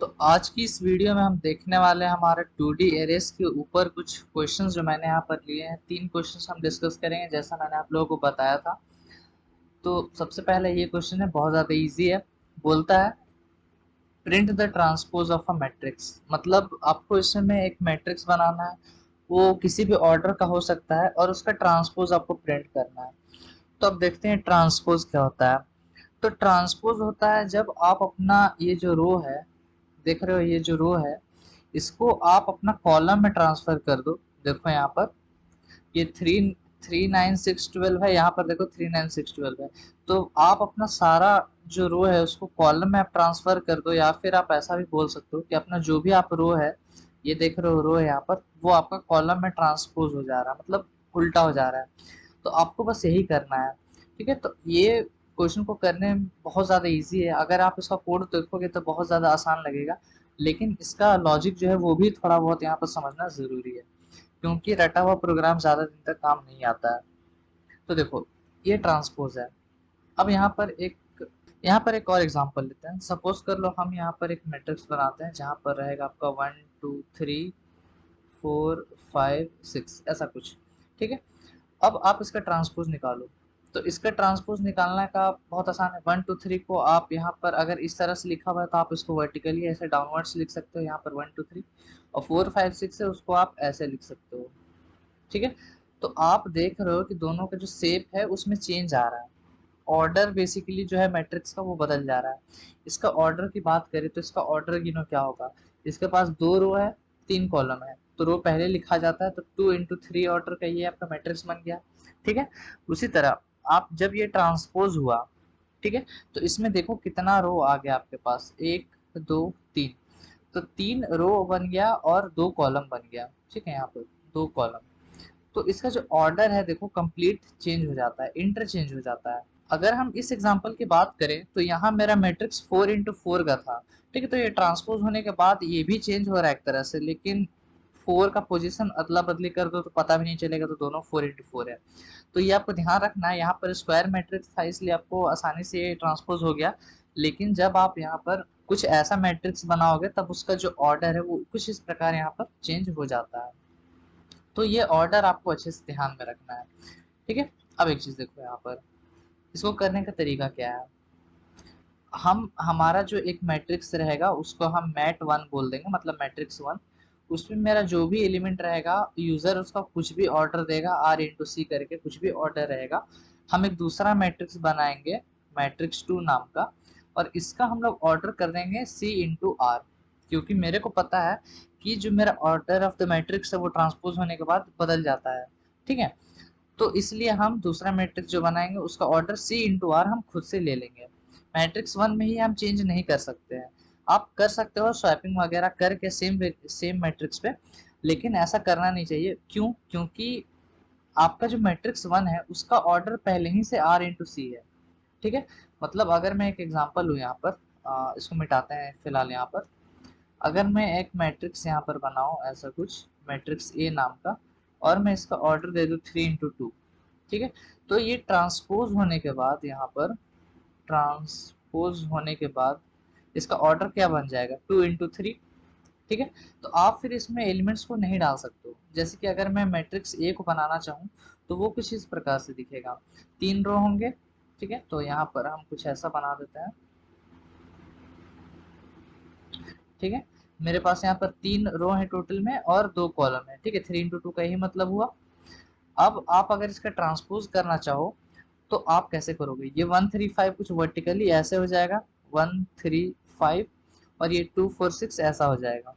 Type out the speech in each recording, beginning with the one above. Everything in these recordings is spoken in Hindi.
तो आज की इस वीडियो में हम देखने वाले हैं हमारे 2D एरेस के ऊपर कुछ क्वेश्चंस जो मैंने यहाँ पर लिए हैं। 3 क्वेश्चंस हम डिस्कस करेंगे जैसा मैंने आप लोगों को बताया था। तो सबसे पहले ये क्वेश्चन है, बहुत ज़्यादा इजी है। बोलता है print the transpose of a matrix. मतलब आपको इसमें एक मैट्रिक्स बनाना है, वो किसी भी ऑर्डर का हो सकता है और उसका ट्रांसपोज आपको प्रिंट करना है। तो अब देखते हैं ट्रांसपोज क्या होता है। तो ट्रांसपोज होता है जब आप अपना ये जो रो है, देख रहे हो ये जो रो है, इसको आप अपना कॉलम में ट्रांसफर कर दो। देखो यहाँ पर ये 39612 है, यहाँ पर देखो 39612 है। तो आप अपना सारा जो रो है उसको कॉलम में आप ट्रांसफर कर दो, या फिर आप ऐसा भी बोल सकते हो कि अपना जो भी आप रो है, ये देख रहे हो रो है यहाँ पर, वो आपका कॉलम में ट्रांसपोज हो जा रहा है, मतलब उल्टा हो जा रहा है। तो आपको बस यही करना है। ठीक है, तो ये क्वेश्चन को करने में बहुत ज़्यादा इजी है। अगर आप इसका कोड देखोगे तो बहुत ज़्यादा आसान लगेगा, लेकिन इसका लॉजिक जो है वो भी थोड़ा बहुत यहाँ पर समझना ज़रूरी है, क्योंकि रटा हुआ प्रोग्राम ज़्यादा दिन तक काम नहीं आता है। तो देखो ये ट्रांसपोज है। अब यहाँ पर एक और एग्जांपल लेते हैं। सपोज कर लो हम यहाँ पर एक मैट्रिक्स बनाते हैं जहाँ पर रहेगा आपका 1 2 3 4 5 6 ऐसा कुछ। ठीक है, अब आप इसका ट्रांसपोज निकालो। तो इसका ट्रांसपोज निकालने का बहुत आसान है। 1 2 3 को आप यहाँ पर अगर इस तरह से लिखा हुआ है तो आप इसको वर्टिकली ऐसे डाउनवर्ड्स लिख सकते हो, यहाँ पर 1 2 3। और 4 5 6 है उसको आप ऐसे लिख सकते हो। ठीक है, तो आप देख रहे हो कि दोनों का जो शेप है उसमें चेंज आ रहा है। ऑर्डर बेसिकली जो है मैट्रिक्स का वो बदल जा रहा है। इसका ऑर्डर की बात करें तो इसका ऑर्डर गिनो क्या होगा। इसके पास 2 रो है, 3 कॉलम है, तो रो पहले लिखा जाता है, तो 2 into 3 ऑर्डर का ये आपका मैट्रिक्स बन गया। ठीक है, उसी तरह आप जब ये ट्रांसपोज हुआ, ठीक है, तो इसमें देखो कितना रो आ गया आपके पास, 1 2 3। तो 3 रो बन गया और 2 कॉलम बन गया। ठीक है, यहाँ पर 2 कॉलम। तो इसका जो ऑर्डर है देखो कंप्लीट चेंज हो जाता है, इंटरचेंज हो जाता है। अगर हम इस एग्जांपल की बात करें तो यहाँ मेरा मैट्रिक्स 4 into 4 का था। ठीक है, तो ये ट्रांसपोज होने के बाद ये भी चेंज हो रहा है एक तरह से, लेकिन 4 का पोजीशन अदला बदली कर दो तो पता भी नहीं चलेगा, तो दोनों 4 into 4 है। तो ये आपको ध्यान रखना है। यहाँ पर स्क्वायर मैट्रिक्स था इसलिए आपको आसानी से ट्रांसपोज हो गया, लेकिन जब आप यहाँ पर कुछ ऐसा मैट्रिक्स बनाओगे तब उसका जो ऑर्डर है वो कुछ इस प्रकार यहाँ पर चेंज हो जाता है। तो ये ऑर्डर आपको अच्छे से ध्यान में रखना है। ठीक है, अब एक चीज देखो यहाँ पर, इसको करने का तरीका क्या है। हम हमारा जो एक मैट्रिक्स रहेगा उसको हम मैट 1 बोल देंगे, मतलब मैट्रिक्स 1। उसमें मेरा जो भी एलिमेंट रहेगा, यूजर उसका कुछ भी ऑर्डर देगा, R into C करके कुछ भी ऑर्डर रहेगा। हम एक दूसरा मैट्रिक्स बनाएंगे, मैट्रिक्स 2 नाम का, और इसका हम लोग ऑर्डर कर देंगे C into R, क्योंकि मेरे को पता है कि जो मेरा ऑर्डर ऑफ द मैट्रिक्स है वो ट्रांसपोज होने के बाद बदल जाता है। ठीक है, तो इसलिए हम दूसरा मैट्रिक्स जो बनाएंगे उसका ऑर्डर C into R हम खुद से ले लेंगे। मैट्रिक्स 1 में ही हम चेंज नहीं कर सकते हैं। आप कर सकते हो स्वैपिंग वगैरह करके सेम सेम मैट्रिक्स पे, लेकिन ऐसा करना नहीं चाहिए। क्यों? क्योंकि आपका जो मैट्रिक्स 1 है उसका ऑर्डर पहले ही से R into C है। ठीक है, मतलब अगर मैं एक एग्जांपल लूँ यहाँ पर, इसको मिटाते हैं फिलहाल। यहाँ पर अगर मैं एक मैट्रिक्स यहाँ पर बनाऊँ ऐसा कुछ, मैट्रिक्स A नाम का, और मैं इसका ऑर्डर दे दूँ 3 into 2। ठीक है, तो ये ट्रांसपोज होने के बाद, यहाँ पर ट्रांसपोज होने के बाद इसका ऑर्डर क्या बन जाएगा, 2 into 3। ठीक है, तो आप फिर इसमें एलिमेंट्स को नहीं डाल सकते हो। जैसे कि अगर मैं मैट्रिक्स ए को बनाना चाहूँ तो वो कुछ इस प्रकार से दिखेगा, 3 रो होंगे। ठीक है, तो यहाँ पर हम कुछ ऐसा बना देते हैं। ठीक है, मेरे पास यहाँ पर 3 रो है टोटल में और 2 कॉलम है। ठीक है, 3 into 2 का ही मतलब हुआ। अब आप अगर इसका ट्रांसपोज करना चाहो तो आप कैसे करोगे, ये 1 3 5 कुछ वर्टिकली ऐसे हो जाएगा, 1 3 5, और ये 2 4 6 ऐसा हो जाएगा।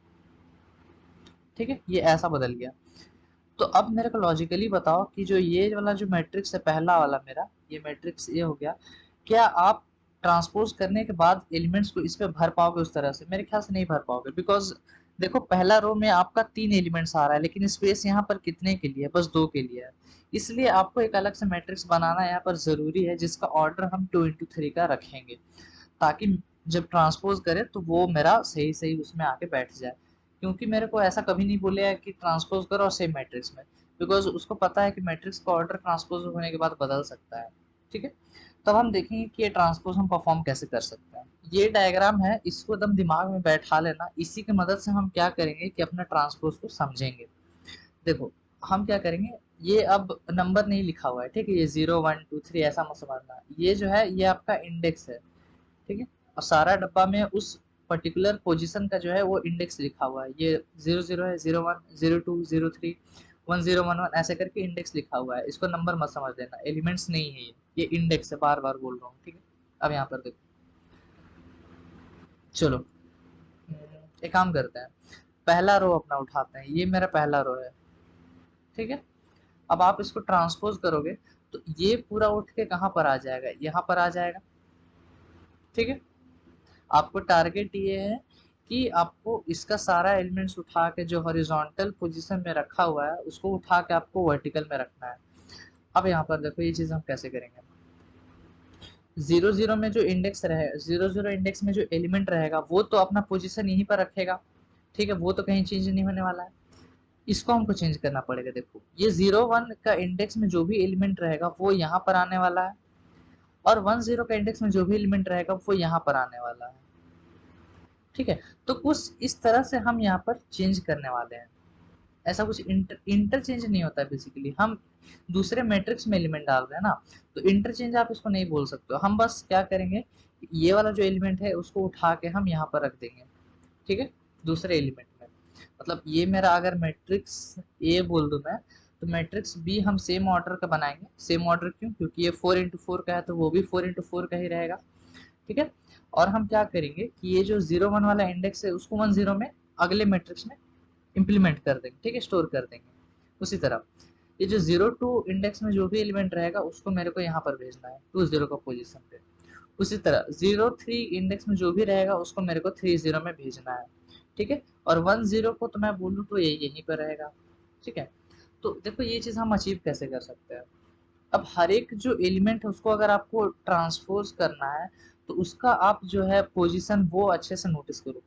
ठीक है, ये ऐसा बदल गया। तो अब मेरे को लॉजिकली बताओ कि जो ये वाला जो मैट्रिक्स है पहला वाला मेरा, ये मैट्रिक्स ये हो गया, क्या आप ट्रांसपोज करने के बाद एलिमेंट्स को इस पे भर पाओगे उस तरह से? मेरे ख्याल से नहीं भर पाओगे, बिकॉज देखो पहला रो में आपका 3 एलिमेंट्स आ रहा है, लेकिन स्पेस यहाँ पर कितने के लिए, बस 2 के लिए है। इसलिए आपको एक अलग से मैट्रिक्स बनाना यहाँ पर जरूरी है, जिसका ऑर्डर हम 2 into 3 का रखेंगे, ताकि जब ट्रांसपोज करे तो वो मेरा सही सही उसमें आके बैठ जाए। क्योंकि मेरे को ऐसा कभी नहीं बोले कि ट्रांसपोज करो और सेम मैट्रिक्स में, बिकॉज उसको पता है कि मैट्रिक्स का ऑर्डर ट्रांसपोज होने के बाद बदल सकता है। ठीक है, तब हम देखेंगे कि ये ट्रांसपोज हम परफॉर्म कैसे कर सकते हैं। ये डायग्राम है, इसको एकदम दिमाग में बैठा लेना, इसी की मदद से हम क्या करेंगे कि अपना ट्रांसपोज को समझेंगे। देखो हम क्या करेंगे, ये अब नंबर नहीं लिखा हुआ है, ठीक है, ये 0 1 2 3 ऐसा मत समझना, ये जो है ये आपका इंडेक्स है, ठीक है, और सारा डब्बा में उस पर्टिकुलर पोजीशन का जो है वो इंडेक्स लिखा हुआ है, ये 00 है, 01 02 03 1011 ऐसे करके इंडेक्स लिखा हुआ है, इसको नंबर मत समझ लेना, एलिमेंट्स नहीं है ये इंडेक्स है, बार बार बोल रहा हूँ, ठीक है। अब यहाँ पर देखो, चलो एक काम करते हैं, पहला रो अपना उठाते हैं, ये मेरा पहला रो है, ठीक है। अब आप इसको ट्रांसपोज करोगे तो ये पूरा उठ के कहाँ पर आ जाएगा, यहाँ पर आ जाएगा, ठीक है। आपको टारगेट ये है कि आपको इसका सारा एलिमेंट्स उठा के जो हॉरिजॉन्टल पोजीशन में रखा हुआ है उसको उठा के आपको वर्टिकल में रखना है। अब यहाँ पर देखो ये चीज हम कैसे करेंगे, 00 में जो इंडेक्स रहे, 00 इंडेक्स में जो एलिमेंट रहेगा वो तो अपना पोजीशन यहीं पर रखेगा, ठीक है, वो तो कहीं चेंज नहीं होने वाला है, इसको हमको चेंज करना पड़ेगा। देखो ये 01 का इंडेक्स में जो भी एलिमेंट रहेगा वो यहाँ पर आने वाला है, और 10 का इंडेक्स में जो भी एलिमेंट रहेगा वो यहाँ पर आने वाला है, ठीक है। तो कुछ इस तरह से हम यहाँ पर चेंज करने वाले हैं, ऐसा कुछ इंटरचेंज नहीं होता है, बेसिकली हम दूसरे मैट्रिक्स में एलिमेंट डाल रहे हैं ना, तो इंटरचेंज आप इसको नहीं बोल सकते हो। हम बस क्या करेंगे, ये वाला जो एलिमेंट है उसको उठा के हम यहाँ पर रख देंगे, ठीक है, दूसरे एलिमेंट में। मतलब ये मेरा अगर मैट्रिक्स ए बोल दूं मैं, तो मैट्रिक्स बी हम सेम ऑर्डर का बनाएंगे, सेम ऑर्डर क्यों, क्योंकि ये 4 into 4 का है तो वो भी 4 into 4 का ही रहेगा, ठीक है। और हम क्या करेंगे कि ये जो 01 वाला इंडेक्स है उसको 10 में अगले मैट्रिक्स में इम्प्लीमेंट कर देंगे, ठीक है, स्टोर कर देंगे। उसी तरह ये जो 02 इंडेक्स में जो भी एलिमेंट रहेगा उसको मेरे को यहाँ पर भेजना है 20 का पोजीशन पे, उसी तरह 03 इंडेक्स में जो भी रहेगा उसको मेरे को 30 में भेजना है, ठीक है, और 10 को तो मैं बोलूँ तो ये यहीं पर रहेगा, ठीक है। तो देखो ये चीज हम अचीव कैसे कर सकते हैं। अब हर एक जो एलिमेंट है उसको अगर आपको ट्रांसपोज करना है तो उसका आप जो है पोजीशन वो अच्छे से नोटिस करो,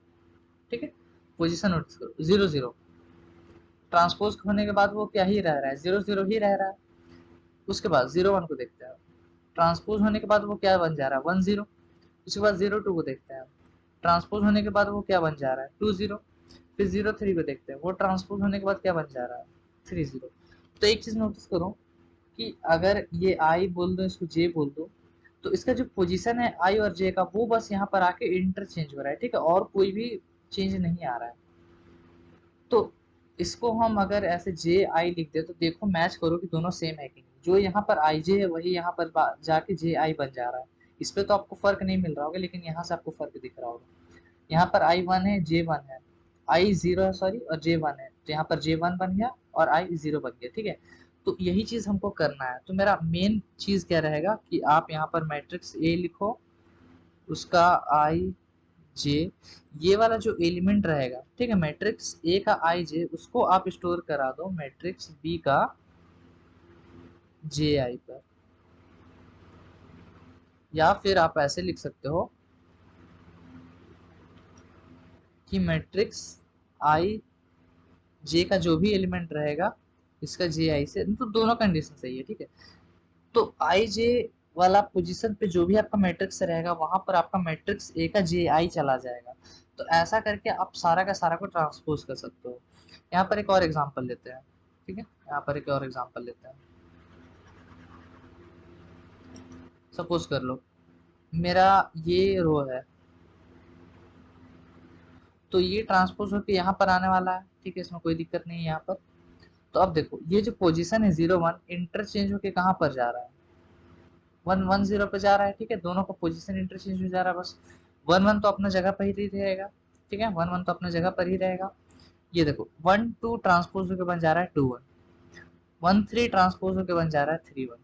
ठीक है, पोजीशन नोटिस करो, 00 ट्रांसपोज होने के बाद वो क्या ही रह रहा है, 00 ही रह रहा है। उसके बाद 01 को देखते हैं, ट्रांसपोज होने के बाद वो क्या बन जा रहा है, 10। उसके बाद 02 को देखते हैं, ट्रांसपोज होने के बाद वो क्या बन जा रहा है, 20। फिर 03 को देखते हैं, वो ट्रांसपोज होने के बाद क्या बन जा रहा है, 30। तो एक चीज नोटिस करो कि अगर ये आई बोल दो, इसको जे बोल दो, तो इसका जो पोजीशन है आई और जे का वो बस यहाँ पर आके इंटरचेंज हो रहा है, ठीक है, और कोई भी चेंज नहीं आ रहा है। तो इसको हम अगर ऐसे जे आई लिख दे तो देखो मैच करो कि दोनों सेम है कि नहीं, जो यहाँ पर आई जे है वही यहाँ पर जाके जे आई बन जा रहा है। इस पे तो आपको फर्क नहीं मिल रहा होगा, लेकिन यहाँ से आपको फर्क दिख रहा होगा, यहाँ पर I1 है, J1 है, I0 है सॉरी, और J1 है, तो यहाँ पर J1 बन गया और I0 बन गया, ठीक है। तो यही चीज हमको करना है, तो मेरा मेन चीज क्या रहेगा कि आप यहाँ पर मैट्रिक्स ए लिखो, उसका आई जे, ये वाला जो एलिमेंट रहेगा, ठीक है, मैट्रिक्स ए का आई जे उसको आप स्टोर करा दो मैट्रिक्स बी का जे आई पर, या फिर आप ऐसे लिख सकते हो कि मैट्रिक्स आई जे का जो भी एलिमेंट रहेगा इसका जे आई से, तो दोनों कंडीशन सही है, ठीक है। तो आई जे वाला पोजीशन पे जो भी आपका मैट्रिक्स रहेगा वहां पर आपका मैट्रिक्स ए का जे आई चला जाएगा। तो ऐसा करके आप सारा का सारा को ट्रांसपोज कर सकते हो। यहाँ पर एक और एग्जांपल लेते हैं, ठीक है, यहाँ पर एक और एग्जांपल लेते हैं। सपोज कर लो मेरा ये रो है, तो ये ट्रांसपोज होकर यहाँ पर आने वाला है, ठीक है, इसमें कोई दिक्कत नहीं है यहाँ पर। तो अब देखो ये जो पोजीशन है 01 इंटरचेंज होके कहाँ पर जा रहा है, 110 पे जा रहा है, ठीक है, दोनों का पोजीशन इंटरचेंज हो जा रहा है बस। 11 तो अपना जगह पर ही रहेगा, ठीक है, 11 तो अपना जगह पर ही रहेगा। ये देखो 12 ट्रांसपोज होकर बन जा रहा है 21, 13 ट्रांसपोज होकर बन जा रहा है 31।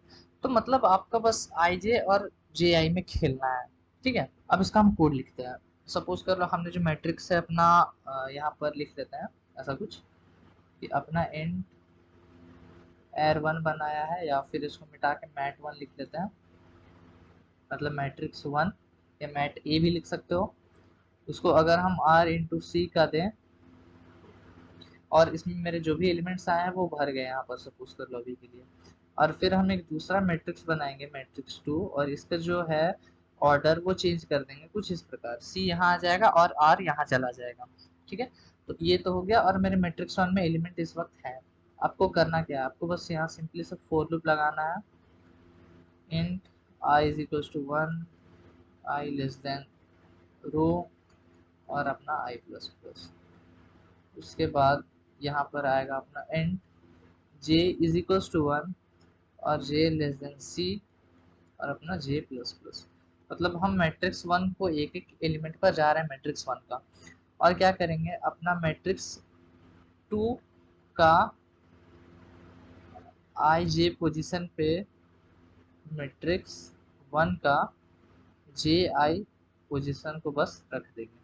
तो मतलब आपका बस आई जे और जे आई में खेलना है, ठीक है। अब इसका हम कोड लिखते हैं। सपोज कर लो हमने जो मैट्रिक्स है अपना यहाँ पर लिख लेते हैं ऐसा कुछ कि अपना एंड एर वन बनाया है, या फिर इसको मिटा के मैट वन लिख लेते हैं, मतलब मैट्रिक्स वन, या मैट ए भी लिख सकते हो। उसको अगर हम आर इंटू सी का दें, और इसमें मेरे जो भी एलिमेंट्स आए हैं वो भर गए यहाँ पर, सपोज कर लो अभी के लिए। और फिर हम एक दूसरा मैट्रिक्स बनाएंगे, मैट्रिक्स 2, और इसका जो है ऑर्डर वो चेंज कर देंगे कुछ इस प्रकार, सी यहाँ आ जाएगा और आर यहाँ चला जाएगा। ठीक है, तो ये तो हो गया। और मेरे मैट्रिक्स 1 में एलिमेंट इस वक्त है। आपको करना क्या है, आपको बस यहाँ सिंपली से फोर लूप लगाना है, int I is equal to 1, i less than row, और अपना आई प्लस प्लस। उसके बाद यहाँ पर आएगा अपना and J is equal to 1 और जे लेस देन सी और अपना जे प्लस प्लस। मतलब हम मैट्रिक्स 1 को एक एक एलिमेंट पर जा रहे हैं मैट्रिक्स 1 का, और क्या करेंगे अपना मैट्रिक्स 2 का आई जे पोजीशन पे मैट्रिक्स 1 का जे आई पोजीशन को बस रख देंगे।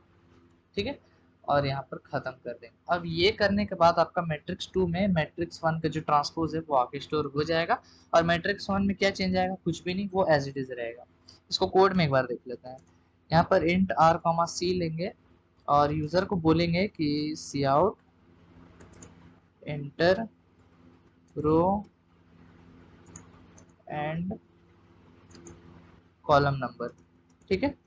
ठीक है, और यहाँ पर ख़त्म कर देंगे। अब ये करने के बाद आपका मैट्रिक्स 2 में मैट्रिक्स 1 का जो ट्रांसपोज है वो आके स्टोर हो जाएगा, और मैट्रिक्स 1 में क्या चेंज आएगा, कुछ भी नहीं, वो एज इट इज रहेगा। इसको कोड में एक बार देख लेते हैं। यहाँ पर इंट आर कॉमा सी लेंगे और यूजर को बोलेंगे कि cout enter row and column number. ठीक है,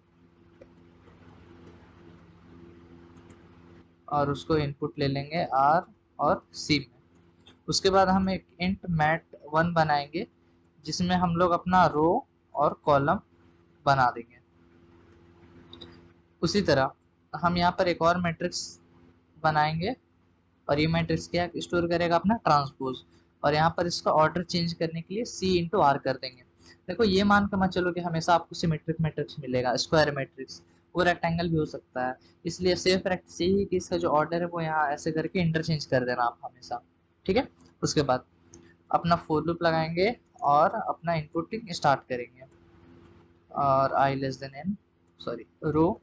और उसको इनपुट ले लेंगे आर और सी में। उसके बाद हम एक इंट मैट 1 बनाएंगे जिसमें हम लोग अपना रो और कॉलम बना देंगे। उसी तरह हम यहाँ पर एक और मैट्रिक्स बनाएंगे, और ये मैट्रिक्स क्या स्टोर करेगा, अपना ट्रांसपोज, और यहाँ पर इसका ऑर्डर चेंज करने के लिए सी इंटू आर कर देंगे। देखो ये मान कर मत चलो कि हमेशा आपको सिमेट्रिक मैट्रिक्स मिलेगा, स्क्वायर मैट्रिक्स, वो रेक्टेंगल भी हो सकता है। इसलिए सेफ प्रैक्टिस यही है कि इसका जो ऑर्डर है वो यहाँ ऐसे करके इंटरचेंज कर देना आप हमेशा। ठीक है, उसके बाद अपना फोर लूप लगाएंगे और अपना इनपुटिंग स्टार्ट करेंगे, और आई लेस देन एन सॉरी रो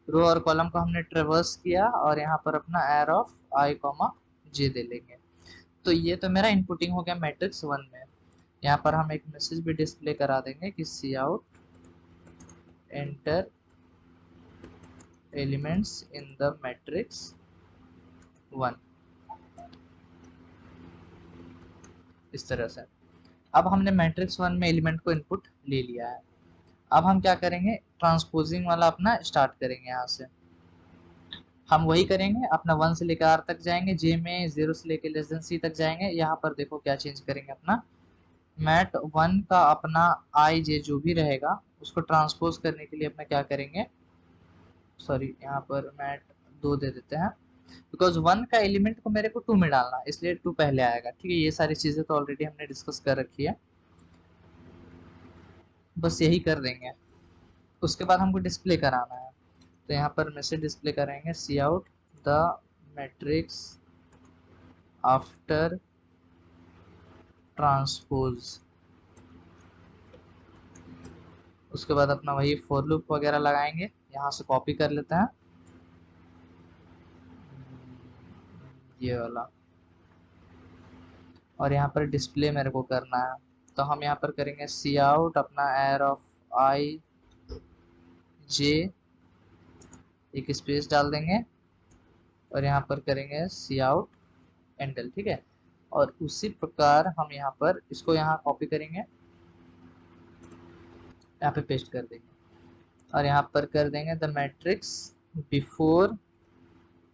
रो और कॉलम को हमने ट्रेवर्स किया, और यहाँ पर अपना एर ऑफ आई कॉमा जे दे लेंगे। तो ये तो मेरा इनपुटिंग हो गया मैट्रिक्स 1 में। यहाँ पर हम एक मैसेज भी डिस्प्ले करा देंगे कि cout enter elements in the matrix 1, इस तरह से। अब हमने मैट्रिक्स 1 में एलिमेंट को इनपुट ले लिया है। अब हम क्या करेंगे, ट्रांसपोजिंग वाला अपना स्टार्ट करेंगे। यहाँ से हम वही करेंगे, अपना 1 से लेकर आर तक जाएंगे, जे में 0 से लेकर लेस देन सी तक जाएंगे। यहाँ पर देखो क्या चेंज करेंगे, अपना मैट 1 का अपना आई जे जो भी रहेगा उसको ट्रांसपोज करने के लिए अपना क्या करेंगे, सॉरी यहाँ पर मैट 2 दे देते हैं, बिकॉज 1 का एलिमेंट को मेरे को 2 में डालना है, इसलिए 2 पहले आएगा। ठीक है, ये सारी चीजें तो ऑलरेडी हमने डिस्कस कर रखी है, बस यही कर देंगे। उसके बाद हमको डिस्प्ले कराना है, तो यहाँ पर मैसेज डिस्प्ले करेंगे cout the matrix after transpose. उसके बाद अपना वही फॉर लूप वगैरह लगाएंगे, यहाँ से कॉपी कर लेते हैं ये वाला, और यहाँ पर डिस्प्ले मेरे को करना है। तो हम यहाँ पर करेंगे सी आउट अपना एर ऑफ आई जे, एक स्पेस डाल देंगे, और यहाँ पर करेंगे सी आउट एंडल। ठीक है, और उसी प्रकार हम यहाँ पर इसको यहाँ कॉपी करेंगे, यहाँ पे पेस्ट कर देंगे, और यहाँ पर कर देंगे द मैट्रिक्स बिफोर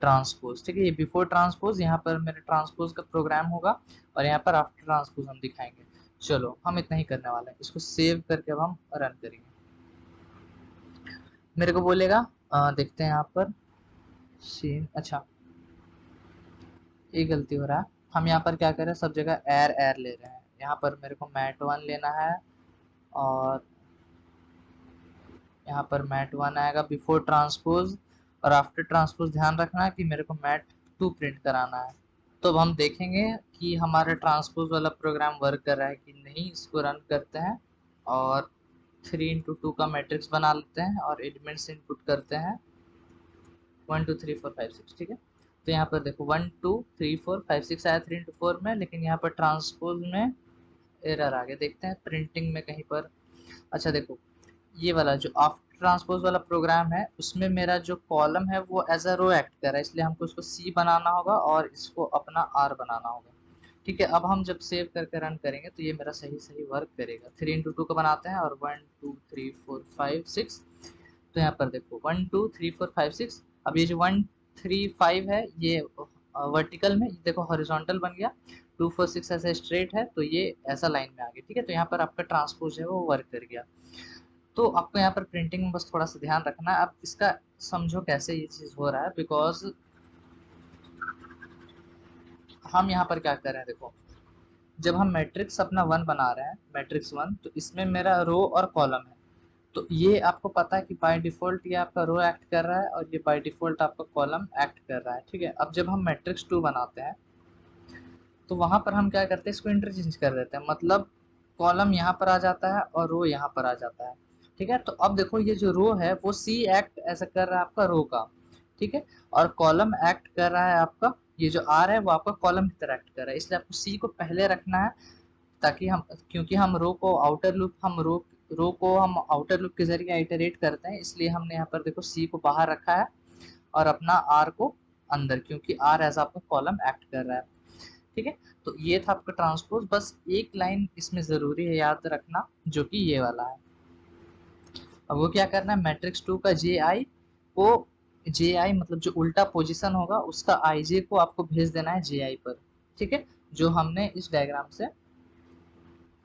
ट्रांसपोज। ठीक है, ये बिफोर ट्रांसपोज यहाँ पर मेरे ट्रांसपोज का प्रोग्राम होगा, और यहाँ पर आफ्टर ट्रांसपोज हम दिखाएंगे। चलो हम इतना ही करने वाले हैं, इसको सेव करके अब हम रन करेंगे। मेरे को बोलेगा देखते हैं यहाँ पर सीन, अच्छा ये गलती हो रहा है। हम यहाँ पर क्या कर रहे हैं, सब जगह एर एर ले रहे हैं। यहाँ पर मेरे को मैट 1 लेना है, और यहाँ पर मैट 1 आएगा बिफोर ट्रांसपोज, और आफ्टर ट्रांसपोज ध्यान रखना है कि मेरे को मैट 2 प्रिंट कराना है। तो अब हम देखेंगे कि हमारा ट्रांसपोज वाला प्रोग्राम वर्क कर रहा है कि नहीं। इसको रन करते हैं, और 3 into 2 का मैट्रिक्स बना लेते हैं, और एलिमेंट्स इनपुट करते हैं 1 2 3 4 5 6। ठीक है, तो यहाँ पर देखो 1 2 3 4 5 6 आया 3 into 4 में, लेकिन यहाँ पर ट्रांसपोज में एरर आ गया, देखते हैं प्रिंटिंग में कहीं पर। अच्छा देखो, ये वाला जो आफ्टर ट्रांसपोज वाला प्रोग्राम है उसमें मेरा जो कॉलम है वो एज अ रो एक्ट कर रहा है, इसलिए हमको इसको सी बनाना होगा और इसको अपना आर बनाना होगा। ठीक है, अब हम जब सेव करके रन करेंगे तो ये मेरा सही सही वर्क करेगा। 3 × 2 का बनाते हैं और 1 2 3 4 5 6। तो यहाँ पर देखो 1 2 3 4 5 6। अब ये जो 1 3 5 है ये वर्टिकल में, देखो हॉरिजॉन्टल बन गया। 2 4 6 ऐसे स्ट्रेट है तो ये ऐसा लाइन में आ गया। ठीक है, तो यहाँ पर आपका ट्रांसपोज है वो वर्क कर गया। तो आपको यहाँ पर प्रिंटिंग में बस थोड़ा सा ध्यान रखना है। अब इसका समझो कैसे ये चीज़ हो रहा है, बिकॉज हम यहाँ पर क्या कर रहे हैं, देखो जब हम मैट्रिक्स अपना 1 बना रहे हैं, मैट्रिक्स 1, तो इसमें मेरा रो और कॉलम है। तो ये आपको पता है कि बाय डिफ़ॉल्ट ये आपका रो एक्ट कर रहा है और ये बाय डिफ़ॉल्ट आपका कॉलम एक्ट कर रहा है। ठीक है, अब जब हम मैट्रिक्स 2 बनाते हैं तो वहाँ पर हम क्या करते हैं, इसको इंटरचेंज कर देते हैं। मतलब कॉलम यहाँ पर आ जाता है और रो यहाँ पर आ जाता है। ठीक है, तो अब देखो ये जो रो है वो सी एक्ट ऐसा कर रहा है आपका रो का। ठीक है, और कॉलम एक्ट कर रहा है आपका, ये जो आर है वो आपका कॉलम की तरह एक्ट कर रहा है, इसलिए आपको सी को पहले रखना है। ताकि हम, क्योंकि हम रो को आउटर लूप, हम रो को हम आउटर लूप के जरिए आइटरेट करते हैं, इसलिए हमने यहाँ पर देखो सी को बाहर रखा है और अपना आर को अंदर, क्योंकि आर एज आपका कॉलम एक्ट कर रहा है। ठीक है, तो ये था आपका ट्रांसपोज। बस एक लाइन इसमें जरूरी है याद रखना, जो कि ये वाला है। अब वो क्या करना है, मैट्रिक्स 2 का जे आई को, जे आई मतलब जो उल्टा पोजीशन होगा उसका आई जे को आपको भेज देना है जे आई पर। ठीक है, जो हमने इस डायग्राम से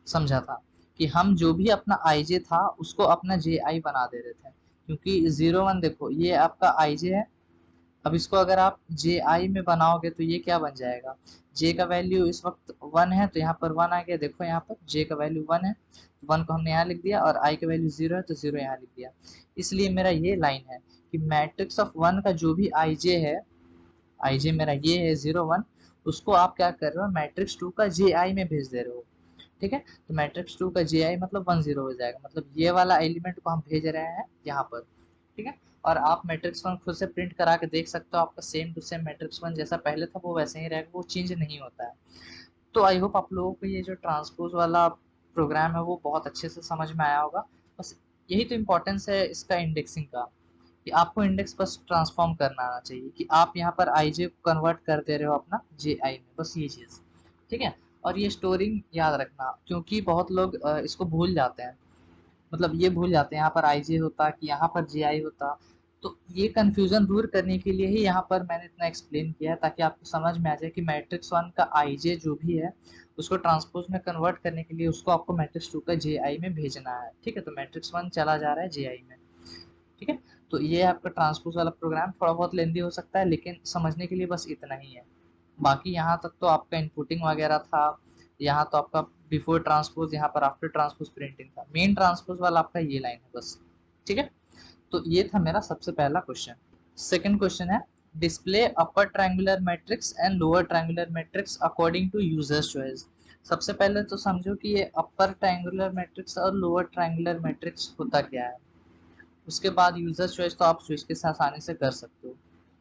समझा था कि हम जो भी अपना आई जे था उसको अपना जे आई बना दे रहे थे, क्योंकि 0 1 देखो ये आपका आई जे है। अब इसको अगर आप जे आई में बनाओगे तो ये क्या बन जाएगा, जे का वैल्यू इस वक्त 1 है तो यहाँ पर 1 आ गया। देखो यहाँ पर जे का वैल्यू 1 है, 1 को हमने यहाँ लिख दिया, और आई का वैल्यू 0 है तो 0 यहाँ लिख दिया। इसलिए मेरा ये लाइन है कि मैट्रिक्स ऑफ 1 का जो भी आई जे है, आई जे मेरा ये है 0 1, उसको आप क्या कर रहे हो, मैट्रिक्स 2 का जे आई में भेज दे रहे हो। ठीक है, तो मैट्रिक्स 2 का जे आई मतलब 1 0 हो जाएगा, मतलब ये वाला एलिमेंट को हम भेज रहे हैं यहाँ पर। ठीक है, और आप मैट्रिक्स 1 खुद से प्रिंट करा के देख सकते हो, आपका सेम टू सेम मैट्रिक्स 1 जैसा पहले था वो वैसे ही रहेगा, वो चेंज नहीं होता है। तो आई होप आप लोगों को ये जो ट्रांसपोज वाला प्रोग्राम है वो बहुत अच्छे से समझ में आया होगा। बस यही तो इम्पोर्टेंस है इसका इंडेक्सिंग का, कि आपको इंडेक्स बस ट्रांसफॉर्म करना आना चाहिए, कि आप यहाँ पर आई जे को कन्वर्ट कर दे रहे हो अपना जे आई में, बस ये चीज़। ठीक है, और ये स्टोरिंग याद रखना, क्योंकि बहुत लोग इसको भूल जाते हैं। मतलब ये भूल जाते हैं यहाँ पर आई जे होता कि यहाँ पर जे आई होता। तो ये कंफ्यूजन दूर करने के लिए ही यहाँ पर मैंने इतना एक्सप्लेन किया है, ताकि आपको समझ में आ जाए कि मैट्रिक्स 1 का आई जे जो भी है उसको ट्रांसपोज में कन्वर्ट करने के लिए उसको आपको मैट्रिक्स 2 का जे आई में भेजना है। ठीक है, तो मैट्रिक्स 1 चला जा रहा है जे आई में। ठीक है, तो ये आपका ट्रांसपोज वाला प्रोग्राम थोड़ा बहुत लेंदी हो सकता है, लेकिन समझने के लिए बस इतना ही है। बाकी यहाँ तक तो आपका इनपुटिंग वगैरह था, यहाँ तो आपका बिफोर ट्रांसपोज, यहाँ पर आफ्टर ट्रांसपोज प्रिंटिंग था। मेन ट्रांसपोज वाला आपका ये लाइन है बस। ठीक है, तो ये था मेरा सबसे पहला क्वेश्चन। सेकंड क्वेश्चन है, display upper triangular matrix and lower triangular matrix according to user's choice. सबसे पहले तो समझो कि ये अपर ट्रायंगुलर मैट्रिक्स और लोअर ट्रायंगुलर मैट्रिक्स होता क्या है। उसके बाद यूजर चॉइस तो आप स्विच के साथ आसानी से कर सकते हो।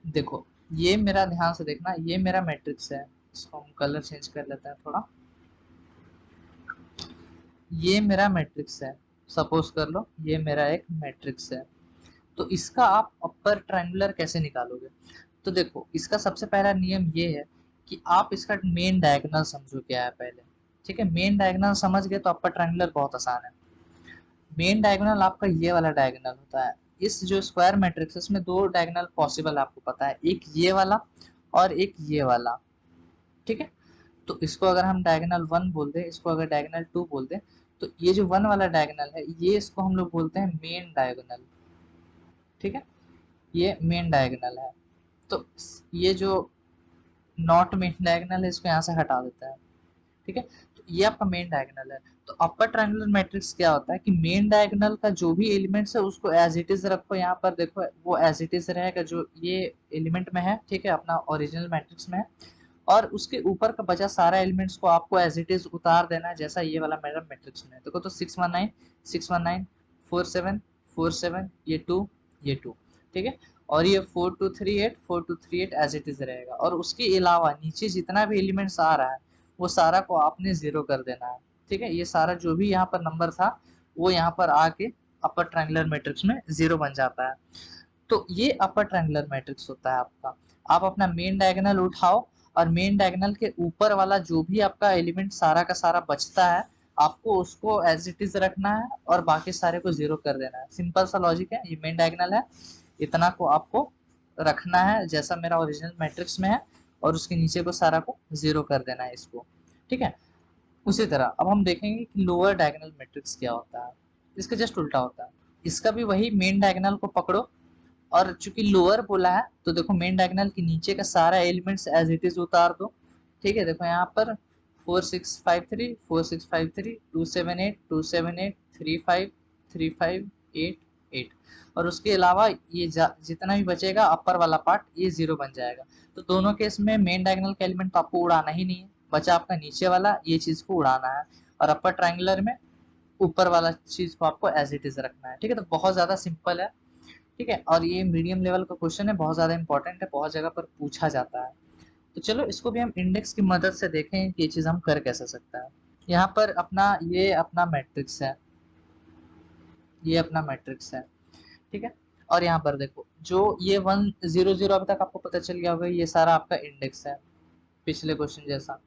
देखो ये मेरा, ध्यान से देखना, ये मेरा मैट्रिक्स है, इसको हम कलर चेंज कर लेते हैं थोड़ा। ये मेरा मैट्रिक्स है, सपोज कर लो ये मेरा एक मैट्रिक्स है। तो इसका आप अपर ट्रायंगुलर कैसे निकालोगे, तो देखो इसका सबसे पहला नियम ये है कि आप इसका मेन डायगोनल समझो क्या है पहले। ठीक है, मेन डायगोनल समझ गए तो अपर ट्रायंगुलर बहुत आसान है। मेन डायगोनल आपका ये वाला डायगोनल होता है। इस जो स्क्वायर मैट्रिक्स है इसमें दो डायगोनल पॉसिबल आपको पता है, एक ये वाला और एक ये वाला। ठीक है, तो इसको अगर हम डायगोनल 1 बोल दें, इसको अगर डायगोनल 2 बोल दें, तो ये जो 1 वाला डायगोनल है ये इसको हम लोग बोलते हैं मेन डायगोनल। ठीक है, ये मेन डायगोनल है। तो ये जो नॉट मेन डायगोनल है इसको यहाँ से हटा देता है। ठीक है, तो ये आपका मेन डायगोनल है। तो अपर ट्रायंगुलर मैट्रिक्स क्या होता है कि मेन डायगोनल का जो भी एलिमेंट्स है उसको एज इट इज रखो, यहाँ पर देखो वो एज इट इज रहेगा जो ये एलिमेंट में है। ठीक है, अपना ओरिजिनल मैट्रिक्स में है, और उसके ऊपर का बचा सारा एलिमेंट्स को आपको एज इट इज उतार देना है, जैसा ये वाला मेरा मैट्रिक्स में है। देखो तो 619 619 47 47, ये 2 ये 2। ठीक है, और ये 4238 4238 एज इट इज रहेगा, और उसके अलावा नीचे जितना भी एलिमेंट्स आ रहा है वो सारा को आपने जीरो कर देना है। ठीक है, ये सारा जो भी यहाँ पर नंबर था वो यहाँ पर आके अपर ट्रायंगुलर मैट्रिक्स में 0 बन जाता है। तो ये अपर ट्रायंगुलर मैट्रिक्स होता है आपका। आप अपना मेन डायगोनल उठाओ और मेन डायगोनल के ऊपर वाला जो भी आपका एलिमेंट सारा का सारा बचता है, आपको उसको एज इट इज रखना है और बाकी सारे को 0 कर देना है। सिंपल सा लॉजिक है। ये मेन डायगोनल है, इतना को आपको रखना है जैसा मेरा ओरिजिनल मैट्रिक्स में है, और उसके नीचे को सारा को 0 कर देना है इसको। ठीक है, उसी तरह अब हम देखेंगे कि लोअर डायगोनल मैट्रिक्स क्या होता है। इसका जस्ट उल्टा होता है। इसका भी वही मेन डायगोनल को पकड़ो, और चूंकि लोअर बोला है तो देखो मेन डायगोनल के नीचे का सारा एलिमेंट्स एज इट इज उतार दो। ठीक है, देखो यहाँ पर 4653 4653 278 278 35 35 8 8, और उसके अलावा ये जितना भी बचेगा अपर वाला पार्ट ये 0 बन जाएगा। तो दोनों केस में मेन डायगोनल का एलिमेंट तो आपको उड़ाना ही नहीं है, बचा आपका नीचे वाला, ये चीज को उड़ाना है। और अपर ट्रायंगुलर में ऊपर वाला चीज को आपको एज इट इज रखना है। ठीक है, तो बहुत ज्यादा सिंपल है। ठीक है, और ये मीडियम लेवल का क्वेश्चन है, बहुत ज्यादा इंपॉर्टेंट है, बहुत जगह पर पूछा जाता है। तो चलो इसको भी हम इंडेक्स की मदद से देखें कि ये चीज हम कर कैसे सकते हैं। यहाँ पर अपना ये अपना मैट्रिक्स है, ये अपना मैट्रिक्स है। ठीक है, और यहाँ पर देखो जो ये 100 अभी तक आपको पता चल गया होगा, ये सारा आपका इंडेक्स है, पिछले क्वेश्चन जैसा।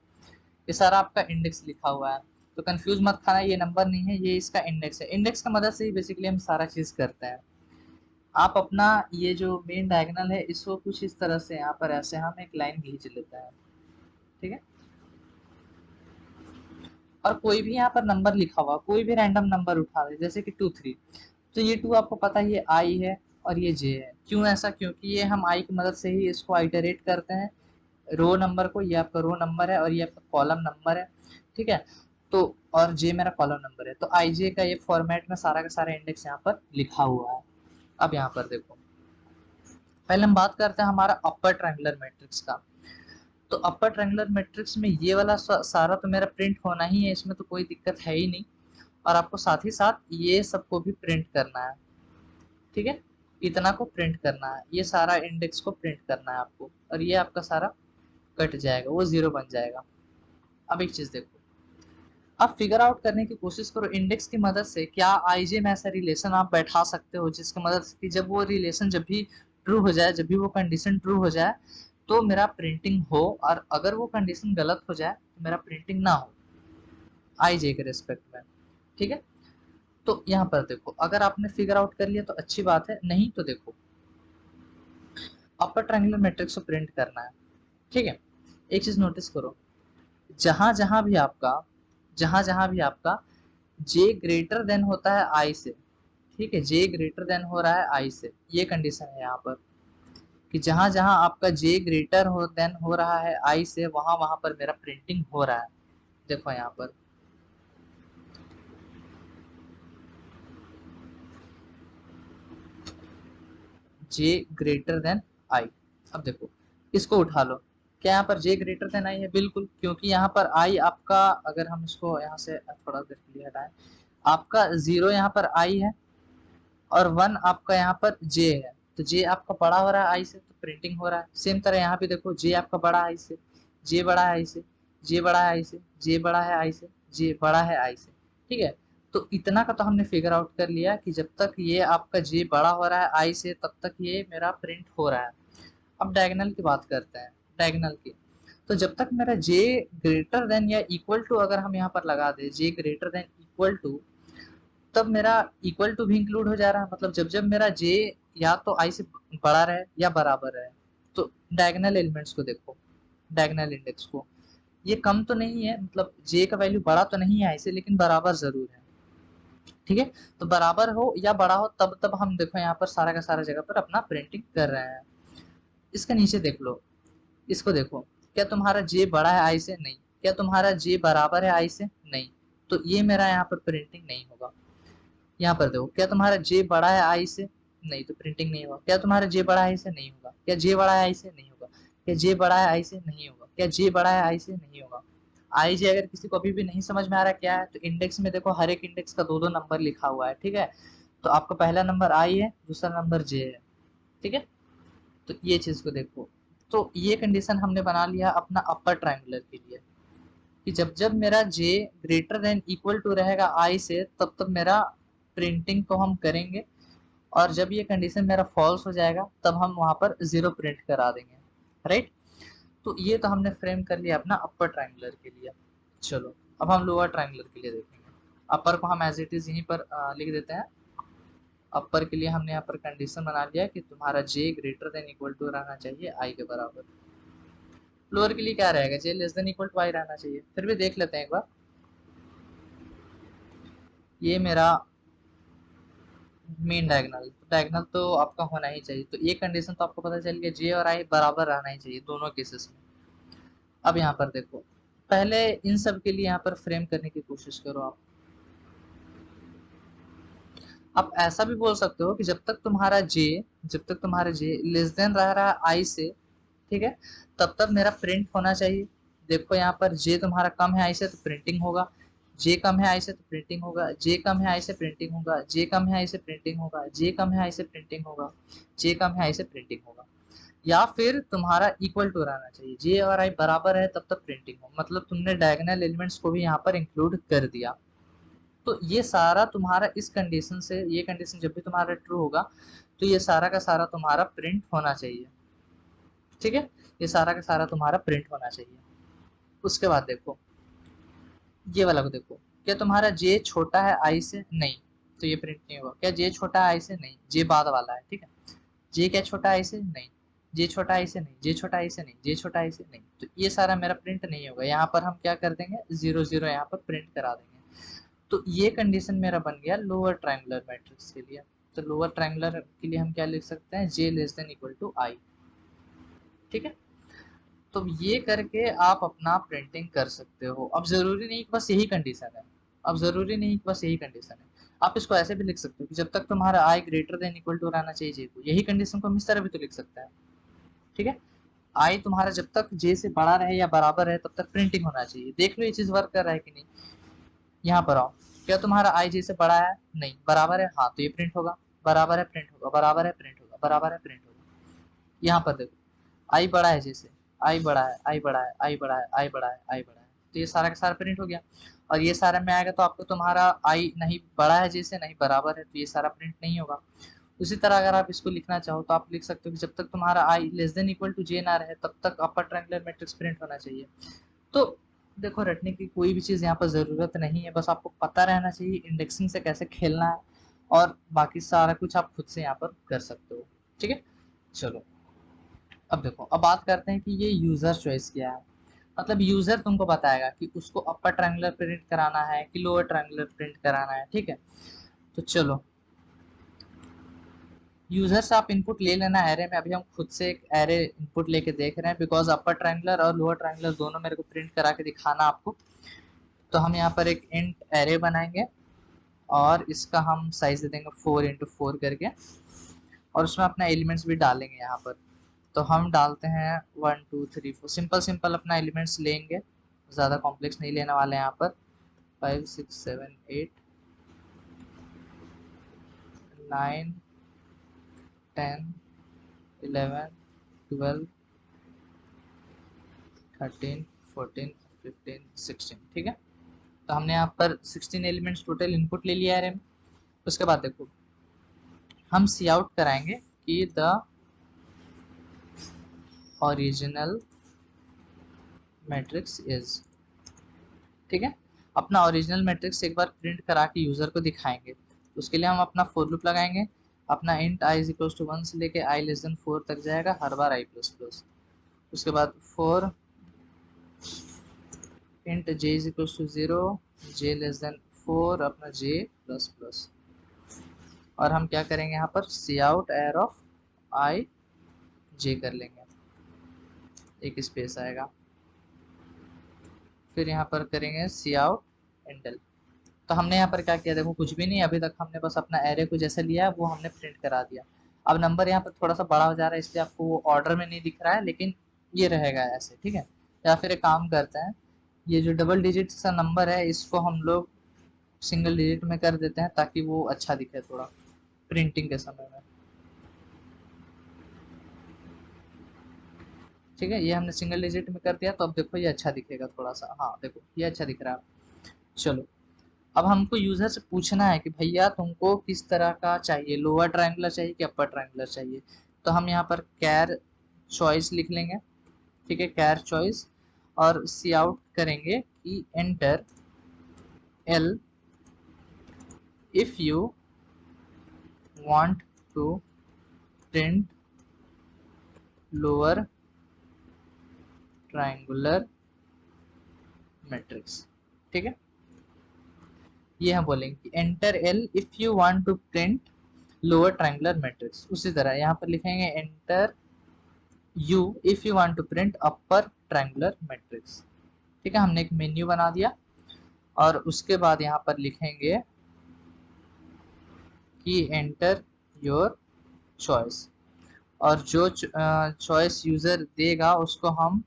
ये सारा आपका इंडेक्स लिखा हुआ है, तो कंफ्यूज मत खाना, ये नंबर नहीं है, ये इसका इंडेक्स है। इंडेक्स की मदद से ही बेसिकली हम सारा चीज करते हैं। आप अपना ये जो मेन डायगोनल है इसको कुछ इस तरह से यहाँ पर ऐसे हम एक लाइन खींच लेते हैं। ठीक है, और कोई भी यहाँ पर नंबर लिखा हुआ, कोई भी रैंडम नंबर उठा दे, जैसे कि 2 3, तो ये 2 आपको पता है ये आई है और ये जे है। क्यों ऐसा? क्योंकि ये हम आई की मदद से ही इसको आइटरेट करते हैं रो नंबर को। ये आपका रो नंबर है और ये आपका कॉलम नंबर है। ठीक है, तो और जे मेरा कॉलम नंबर है, तो आई जे का ये फॉर्मेट में सारा का सारा इंडेक्स यहाँ पर लिखा हुआ है। अब यहाँ पर देखो, पहले हम बात करते हैं हमारा अपर ट्रायंगुलर मैट्रिक्स का। तो अपर ट्रायंगुलर मैट्रिक्स में ये वाला सारा तो मेरा प्रिंट होना ही है, इसमें तो कोई दिक्कत है ही नहीं। और आपको साथ ही साथ ये सबको भी प्रिंट करना है। ठीक है, इतना को प्रिंट करना है, ये सारा इंडेक्स को प्रिंट करना है आपको, और ये आपका सारा कट जाएगा, वो 0 बन जाएगा। अब एक चीज देखो, आप फिगर आउट करने की कोशिश करो इंडेक्स की मदद से क्या आईजे में ऐसा रिलेशन आप बैठा सकते हो जिसकी मदद से जब वो रिलेशन जब भी ट्रू हो जाए, जब भी वो कंडीशन ट्रू हो जाए तो मेरा प्रिंटिंग हो, और अगर वो कंडीशन गलत हो जाए तो मेरा प्रिंटिंग ना हो आईजे के रिस्पेक्ट में। ठीक है, तो यहाँ पर देखो अगर आपने फिगर आउट कर लिया तो अच्छी बात है, नहीं तो देखो अपर ट्रायंगुलर मैट्रिक्स को प्रिंट करना है। ठीक है, एक चीज नोटिस करो, जहां जहां भी आपका जे ग्रेटर देन होता है आई से, ठीक है, जे ग्रेटर देन हो रहा है आई से, ये कंडीशन है यहाँ पर कि जहां जहां आपका जे ग्रेटर हो देन हो रहा है आई से, वहां वहां पर मेरा प्रिंटिंग हो रहा है। देखो यहाँ पर जे ग्रेटर देन आई, अब देखो इसको उठा लो, क्या यहाँ पर जे ग्रेटर देन आई है? बिल्कुल, क्योंकि यहाँ पर आई आपका, अगर हम इसको यहाँ से थोड़ा देर के लिए हटाएं, आपका 0 यहाँ पर आई है और 1 आपका यहाँ पर जे है, तो जे आपका बड़ा हो रहा है आई से, तो प्रिंटिंग हो रहा है। सेम तरह यहाँ भी देखो, जे आपका बड़ा है आई से, जे बड़ा है आई से, जे बड़ा है आई से, जे बड़ा है आई से, जे बड़ा है आई से। ठीक है, तो इतना का तो हमने फिगर आउट कर लिया कि जब तक ये आपका जे बड़ा हो रहा है आई से तब तक ये मेरा प्रिंट हो रहा है। अब डायगोनल की बात करते हैं, डायगोनल की। तो जब तक मेरा जे ग्रेटर देन या इक्वल टू अगर हम यहाँ पर लगा दे, जे ग्रेटर देन इक्वल टू, तब मेरा इक्वल टू भी इंक्लूड हो जा रहा है। मतलब जब जब मेरा जे या तो आई से बड़ा रहे या बराबर रहे, तो डायगोनल एलिमेंट्स को देखो, डायगोनल इंडेक्स को, ये कम तो नहीं है, मतलब जे का वैल्यू बड़ा तो नहीं है आई से, लेकिन बराबर जरूर है। ठीक है, तो बराबर हो या बड़ा हो तब तब हम देखो यहाँ पर सारा का सारा जगह पर अपना प्रिंटिंग कर रहे हैं। इसका नीचे देख लो, इसको देखो, क्या तुम्हारा जे बड़ा है आई से? नहीं। क्या तुम्हारा जे बराबर है आई से? नहीं। तो ये मेरा यहाँ पर प्रिंटिंग नहीं होगा। यहाँ पर देखो, क्या तुम्हारा जे बड़ा है आई से? नहीं, तो प्रिंटिंग नहीं होगा। क्या तुम्हारा जे बड़ा है आई से? नहीं होगा। क्या जे बड़ा है आई से? नहीं होगा। क्या जे बड़ा है आई से? नहीं होगा। क्या जे बड़ा है आई से? नहीं होगा। आई जे अगर किसी को अभी भी नहीं समझ में आ रहा क्या है, तो इंडेक्स में देखो, हर एक इंडेक्स का दो दो नंबर लिखा हुआ है। ठीक है, तो आपका पहला नंबर आई है, दूसरा नंबर जे है। ठीक है, तो ये चीज को देखो, तो ये कंडीशन हमने बना लिया अपना अपर ट्रायंगुलर के लिए। कि जब जब मेरा जे ग्रेटर देन इक्वल टू रहेगा आई से, तब तब मेरा प्रिंटिंग को हम करेंगे, और जब ये कंडीशन मेरा फॉल्स हो जाएगा तब हम वहां पर जीरो प्रिंट करा देंगे, राइट। तो ये तो हमने फ्रेम कर लिया अपना अपर ट्रायंगुलर के लिए। चलो अब हम लोअर ट्रायंगुलर के लिए देखेंगे। अपर को हम एज इट इज यहीं पर लिख देते हैं। अपर के लिए हमने यहाँ पर कंडीशन बना लिया कि तुम्हारा जे ग्रेटर देन इक्वल टू रहना चाहिए आई के बराबर। लोअर के लिए क्या रहेगा, जे लेस देन इक्वल टू आई रहना चाहिए। फिर भी देख लेते हैं एक बार। ये मेरा मेन डायगोनल, डायगोनल तो आपका होना ही चाहिए। तो ये कंडीशन तो आपको पता चल गया, जे और आई बराबर रहना ही चाहिए दोनों केसेस में। अब यहाँ पर देखो, पहले इन सब के लिए यहाँ पर फ्रेम करने की कोशिश करो आप ऐसा भी बोल सकते हो कि जब तक तुम्हारा जे लेस देन रह रहा है आई से, ठीक है, तब तक मेरा प्रिंट होना चाहिए। देखो यहाँ पर जे तुम्हारा कम है आई से तो प्रिंटिंग होगा, जे कम है आई से तो प्रिंटिंग होगा, जे कम है आई से प्रिंटिंग होगा, जे कम है आई से प्रिंटिंग होगा, जे कम है आई से प्रिंटिंग होगा, जे कम है आई से प्रिंटिंग होगा। या फिर तुम्हारा इक्वल टू रहना चाहिए, जे और आई बराबर है तब तक प्रिंटिंग हो, मतलब तुमने डायगोनल एलिमेंट्स को भी यहाँ पर इंक्लूड कर दिया। तो ये सारा तुम्हारा इस कंडीशन से, ये कंडीशन जब भी तुम्हारा ट्रू होगा तो ये सारा का सारा तुम्हारा प्रिंट होना चाहिए, ठीक है। ये सारा का सारा तुम्हारा प्रिंट होना चाहिए। उसके बाद देखो ये वाला को देखो, क्या तुम्हारा जे छोटा है आई से, नहीं, तो ये प्रिंट नहीं होगा। क्या जे छोटा है आई से, नहीं, जे बाद वाला है, ठीक है। जे क्या छोटा है आई से, नहीं, जे छोटा आई से नहीं, जे छोटा आई से नहीं, जे छोटा आई से नहीं, तो ये सारा मेरा प्रिंट नहीं होगा। यहाँ पर हम क्या कर देंगे, जीरो जीरो यहाँ पर प्रिंट करा देंगे। तो ये कंडीशन मेरा बन गया लोअर ट्रायंगुलर मैट्रिक्स के लिए। तो लोअर ट्रायंगुलर के लिए हम क्या लिख सकते हैं, जे लेस देन इक्वल टू आई, ठीक है। तो ये करके आप अपना प्रिंटिंग कर सकते हो। अब जरूरी नहीं कि बस यही कंडीशन है, अब जरूरी नहीं कि बस यही कंडीशन है। आप इसको ऐसे भी लिख सकते हो कि जब तक तुम्हारा आई ग्रेटर देन इक्वल टू रहना चाहिए जे को, यही कंडीशन को हम इस तरह भी तो लिख सकते हैं, ठीक है। आई तुम्हारा जब तक जे से बड़ा रहे या बराबर है तब तक प्रिंटिंग होना चाहिए। देख लो ये चीज वर्क कर रहा है कि नहीं। यहाँ पर आओ, क्या तुम्हारा आई जे से बड़ा है, नहीं, बराबर है, हाँ, तो ये प्रिंट होगा, बराबर है प्रिंट होगा, बराबर है प्रिंट होगा, बराबर है प्रिंट होगा। यहाँ पर देखो, आई बड़ा है जे से, आई बड़ा है, आई बड़ा है, आई बड़ा है, आई बड़ा है, आई बड़ा है, तो ये सारा का सारा प्रिंट हो गया। और ये सारा में आएगा तो आपको तुम्हारा आई नहीं बड़ा है जे से, नहीं बराबर है, तो ये सारा प्रिंट नहीं होगा। उसी तरह अगर आप इसको लिखना चाहो तो आप लिख सकते हो कि जब तक तुम्हारा आई लेस देन इक्वल टू जे ना रहे तब तक अपर ट्रायंगुलर मैट्रिक्स प्रिंट होना चाहिए। तो देखो, रटने की कोई भी चीज़ यहाँ पर ज़रूरत नहीं है, बस आपको पता रहना चाहिए इंडेक्सिंग से कैसे खेलना है, और बाकी सारा कुछ आप खुद से यहाँ पर कर सकते हो, ठीक है। चलो अब देखो, अब बात करते हैं कि ये यूज़र चॉइस क्या है। मतलब यूज़र तुमको बताएगा कि उसको अपर ट्रायंगुलर प्रिंट कराना है कि लोअर ट्रायंगुलर प्रिंट कराना है, ठीक है। तो चलो, यूजर से आप इनपुट ले लेना एरे में। अभी हम खुद से एक एरे इनपुट लेके देख रहे हैं, बिकॉज अपर ट्रायंगुलर और लोअर ट्रायंगुलर दोनों मेरे को प्रिंट करा के दिखाना आपको। तो हम यहाँ पर एक इंट एरे बनाएंगे और इसका हम साइज दे देंगे 4x4 करके, और उसमें अपना एलिमेंट्स भी डालेंगे यहाँ पर। तो हम डालते हैं 1 2 3 4, सिंपल सिंपल अपना एलिमेंट्स लेंगे, ज़्यादा कॉम्प्लेक्स नहीं लेने वाले यहाँ पर। 5 6 7 8 9 10 11 12 13 14 15 16, ठीक है। तो हमने यहाँ पर 16 एलिमेंट्स टोटल इनपुट ले लिया है। उसके बाद देखो, हम सी आउट कराएंगे कि द ओरिजिनल मैट्रिक्स इज, ठीक है। अपना ओरिजिनल मैट्रिक्स एक बार प्रिंट करा के यूजर को दिखाएंगे। तो उसके लिए हम अपना फॉर लूप लगाएंगे। अपना int I is equal to 1 से लेके आई लेस देन 4 तक जाएगा, हर बार आई प्लस प्लस। उसके बाद for int J is equal to 0, J less than 4, अपना जे प्लस प्लस। और हम क्या करेंगे, यहाँ पर सी आउट एर ऑफ आई जे कर लेंगे, एक स्पेस आएगा। फिर यहाँ पर करेंगे सी आउट इंडल। तो हमने यहाँ पर क्या किया, देखो कुछ भी नहीं, अभी तक हमने बस अपना एरे को जैसे लिया है वो हमने प्रिंट करा दिया। अब नंबर यहाँ पर थोड़ा सा बड़ा हो जा रहा है, इसलिए आपको वो ऑर्डर में नहीं दिख रहा है, लेकिन ये रहेगा ऐसे, ठीक है। या फिर एक काम करते हैं, ये जो डबल डिजिट सा नंबर है इसको हम लोग सिंगल डिजिट में कर देते हैं ताकि वो अच्छा दिखे थोड़ा प्रिंटिंग के समय में। ठीक है, ये हमने सिंगल डिजिट में कर दिया, तो अब देखो ये अच्छा दिखेगा थोड़ा सा, हाँ देखो ये अच्छा दिख रहा है। चलो, अब हमको यूजर से पूछना है कि भैया तुमको किस तरह का चाहिए, लोअर ट्रायंगुलर चाहिए कि अपर ट्रायंगुलर चाहिए। तो हम यहाँ पर कैर चॉइस लिख लेंगे, ठीक है, कैर चॉइस, और सी आउट करेंगे कि enter L if you want to print lower triangular matrix. ठीक है, ये हम बोलेंगे कि enter L if you want to print lower triangular matrix. उसी तरह यहाँ पर लिखेंगे enter U if you want to print upper triangular matrix. ठीक है, हमने एक मेन्यू बना दिया, और उसके बाद यहाँ पर लिखेंगे कि एंटर योर चॉइस, और जो चॉइस यूजर देगा उसको हम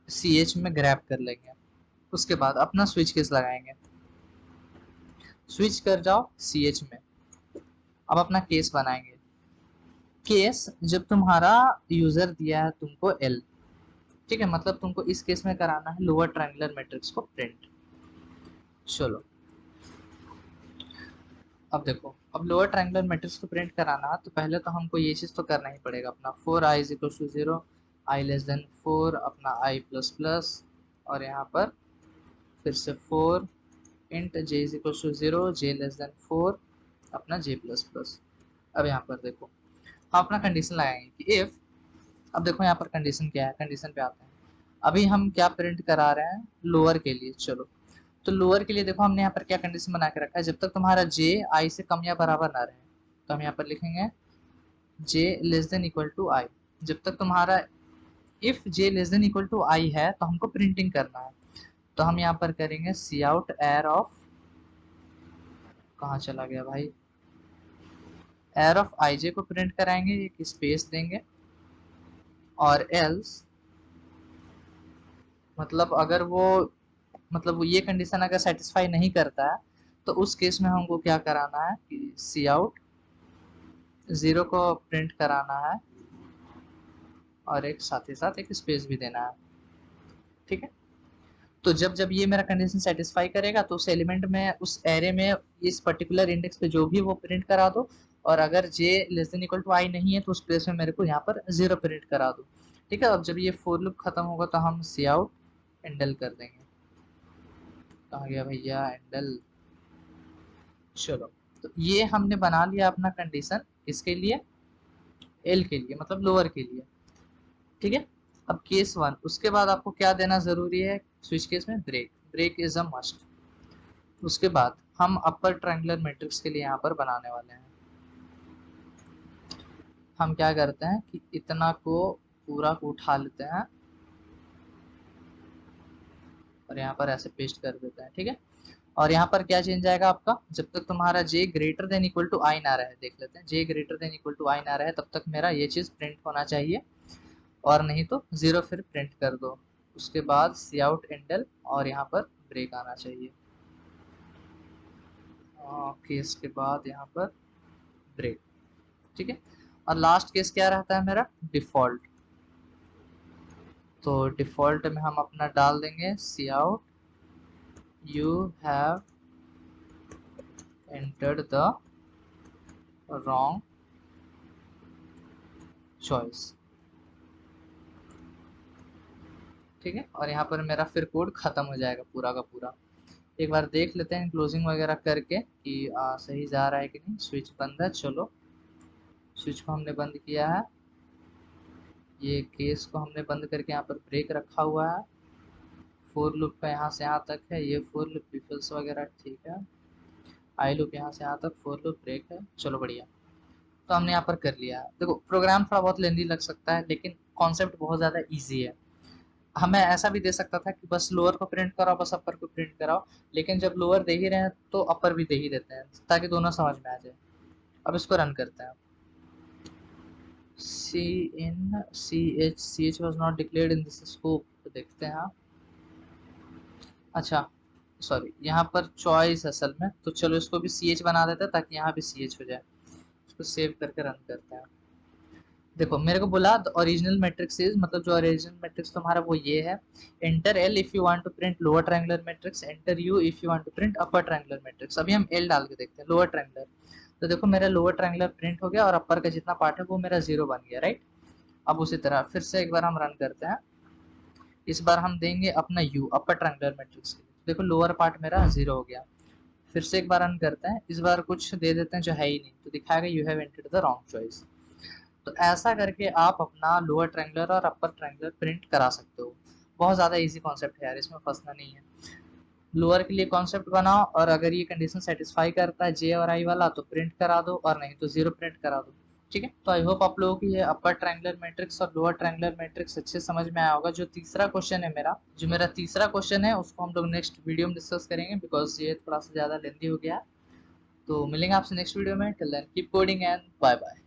सी एच में ग्रैब कर लेंगे। उसके बाद अपना स्विच केस लगाएंगे, स्विच कर जाओ सी एच में। अब अपना केस बनाएंगे, केस जब तुम्हारा यूजर दिया है तुमको एल, ठीक है, मतलब तुमको इस केस में कराना है लोअर ट्रायंगुलर मैट्रिक्स को प्रिंट। चलो, अब देखो, अब लोअर ट्रायंगुलर मैट्रिक्स को प्रिंट कराना है तो पहले तो हमको ये चीज तो करना ही पड़ेगा, अपना for I is equal to zero, I less than four, अपना आई प्लस प्लस, और यहाँ पर फिर से for int J is equal to zero, J less than four, अपना जे प्लस प्लस। अब यहाँ पर देखो, हम अपना कंडीशन लगाएंगे कि इफ, अब देखो यहाँ पर कंडीशन क्या है, कंडीशन पे आते हैं। अभी हम क्या प्रिंट करा रहे हैं लोअर के लिए। चलो, तो लोअर के लिए देखो हमने यहाँ पर क्या कंडीशन बना के रखा है, जब तक तुम्हारा जे आई से कम या बराबर ना रहे, तो हम यहाँ पर लिखेंगे j less than equal to i. जब तक तुम्हारा if j less than equal to i है तो हमको प्रिंटिंग करना है, तो हम यहाँ पर करेंगे सी आउट एर ऑफ, कहाँ चला गया भाई, एर ऑफ आई जे को प्रिंट कराएंगे, एक स्पेस देंगे, और एल्स, मतलब अगर वो, मतलब वो ये कंडीशन अगर सेटिस्फाई नहीं करता है तो उस केस में हमको क्या कराना है कि सी आउट जीरो को प्रिंट कराना है, और एक साथ ही साथ एक स्पेस भी देना है। ठीक है, तो जब जब ये मेरा कंडीशन सेटिस्फाई करेगा तो उस एलिमेंट में, उस एरे में, इस पर्टिकुलर इंडेक्स पे जो भी वो प्रिंट करा दो, और अगर जे लेस देन इक्वल टू आई नहीं है तो उस प्लेस में मेरे को यहाँ पर जीरो प्रिंट करा दो। ठीक है, अब जब ये फोर लूप खत्म होगा तो हम सी आउट एंडल कर देंगे। कहाँ गया भैया एंडल। चलो, तो ये हमने बना लिया अपना कंडीशन, किसके लिए, एल के लिए, मतलब लोअर के लिए। ठीक है, अब केस वन, उसके बाद आपको क्या देना जरूरी है स्विच केस में, break, break is a must. उसके बाद हम अपर ट्रायंगुलर मैट्रिक्स के लिए यहाँ पर बनाने वाले हैं। हम क्या करते हैं कि इतना को पूरा को उठा लेते हैं और यहाँ पर ऐसे पेस्ट कर देते हैं। ठीक है, और यहाँ पर क्या चेंज आएगा आपका, जब तक तुम्हारा j greater than equal to i ना रहे, देख लेते हैं, j greater than equal to i ना रहे तब तक मेरा ये चीज प्रिंट होना चाहिए, और नहीं तो जीरो फिर प्रिंट कर दो। उसके बाद सी आउट एंडल, और यहाँ पर ब्रेक आना चाहिए, केस के बाद यहाँ पर ब्रेक। ठीक है, और लास्ट केस क्या रहता है मेरा, डिफॉल्ट। तो डिफॉल्ट में हम अपना डाल देंगे cout you have entered the wrong choice. ठीक है, और यहाँ पर मेरा फिर कोड खत्म हो जाएगा पूरा का पूरा। एक बार देख लेते हैं क्लोजिंग वगैरह करके कि सही जा रहा है कि नहीं। स्विच बंद है, चलो स्विच को हमने बंद किया है, ये केस को हमने बंद करके यहाँ पर ब्रेक रखा हुआ है, फोर लूप का यहाँ से यहाँ तक है, ये फोर लूप पिफल्स वगैरह ठीक है, आई लूप यहाँ से यहाँ तक, फोर लूप ब्रेक है, चलो बढ़िया। तो हमने यहाँ पर कर लिया है। देखो प्रोग्राम थोड़ा बहुत लेंदी लग सकता है लेकिन कॉन्सेप्ट बहुत ज़्यादा ईजी है। हमें ऐसा भी दे सकता था कि बस लोअर को प्रिंट कराओ, बस अपर को प्रिंट कराओ, लेकिन जब लोअर दे ही रहे हैं तो अपर भी दे ही देते हैं ताकि दोनों समझ में आ जाए। अब इसको रन करते हैं। Cin C H was not declared in this scope, तो देखते हैं। अच्छा सॉरी, यहाँ पर चॉइस असल में, तो चलो इसको भी सी एच बना देते हैं ताकि यहाँ भी सी एच हो जाए। इसको सेव करके रन करते हैं। देखो मेरे को बोला द ओरिजिनल मैट्रिक्स इज, मतलब जो ओरिजिनल मैट्रिक्स तुम्हारा वो ये है, enter L if you want to print lower triangular matrix, enter U if you want to print upper triangular matrix. अभी हम एल डाल के देखते हैं, लोअर ट्रायंगुलर। तो देखो मेरा लोअर ट्रायंगुलर प्रिंट हो गया और अपर का जितना पार्ट है वो मेरा 0 बन गया, राइट। अब उसी तरह फिर से एक बार हम रन करते हैं। इस बार हम देंगे अपना यू अपर ट्रायंगुलर मैट्रिक्स के लिए। देखो लोअर पार्ट मेरा 0 हो गया। फिर से एक बार रन करते हैं, इस बार कुछ दे देते हैं जो है ही नहीं, तो दिखाएगा you have entered the wrong choice. तो ऐसा करके आप अपना लोअर ट्रायंगुलर और अपर ट्रायंगुलर प्रिंट करा सकते हो। बहुत ज़्यादा इजी कॉन्सेप्ट है यार, इसमें फंसना नहीं है। लोअर के लिए कॉन्सेप्ट बनाओ और अगर ये कंडीशन सेटिस्फाई करता है जे और आई वाला तो प्रिंट करा दो, और नहीं तो 0 प्रिंट करा दो। ठीक है, तो आई होप आप लोगों को ये अपर ट्रायंगुलर मैट्रिक्स और लोअर ट्रायंगुलर मैट्रिक्स अच्छे समझ में आया होगा। जो तीसरा क्वेश्चन है मेरा, जो मेरा तीसरा क्वेश्चन है उसको हम लोग नेक्स्ट वीडियो में डिस्कस करेंगे, बिकॉज ये थोड़ा सा ज़्यादा लेंदी हो गया। तो मिलेंगे आपसे नेक्स्ट वीडियो में। Till then keep coding and bye bye.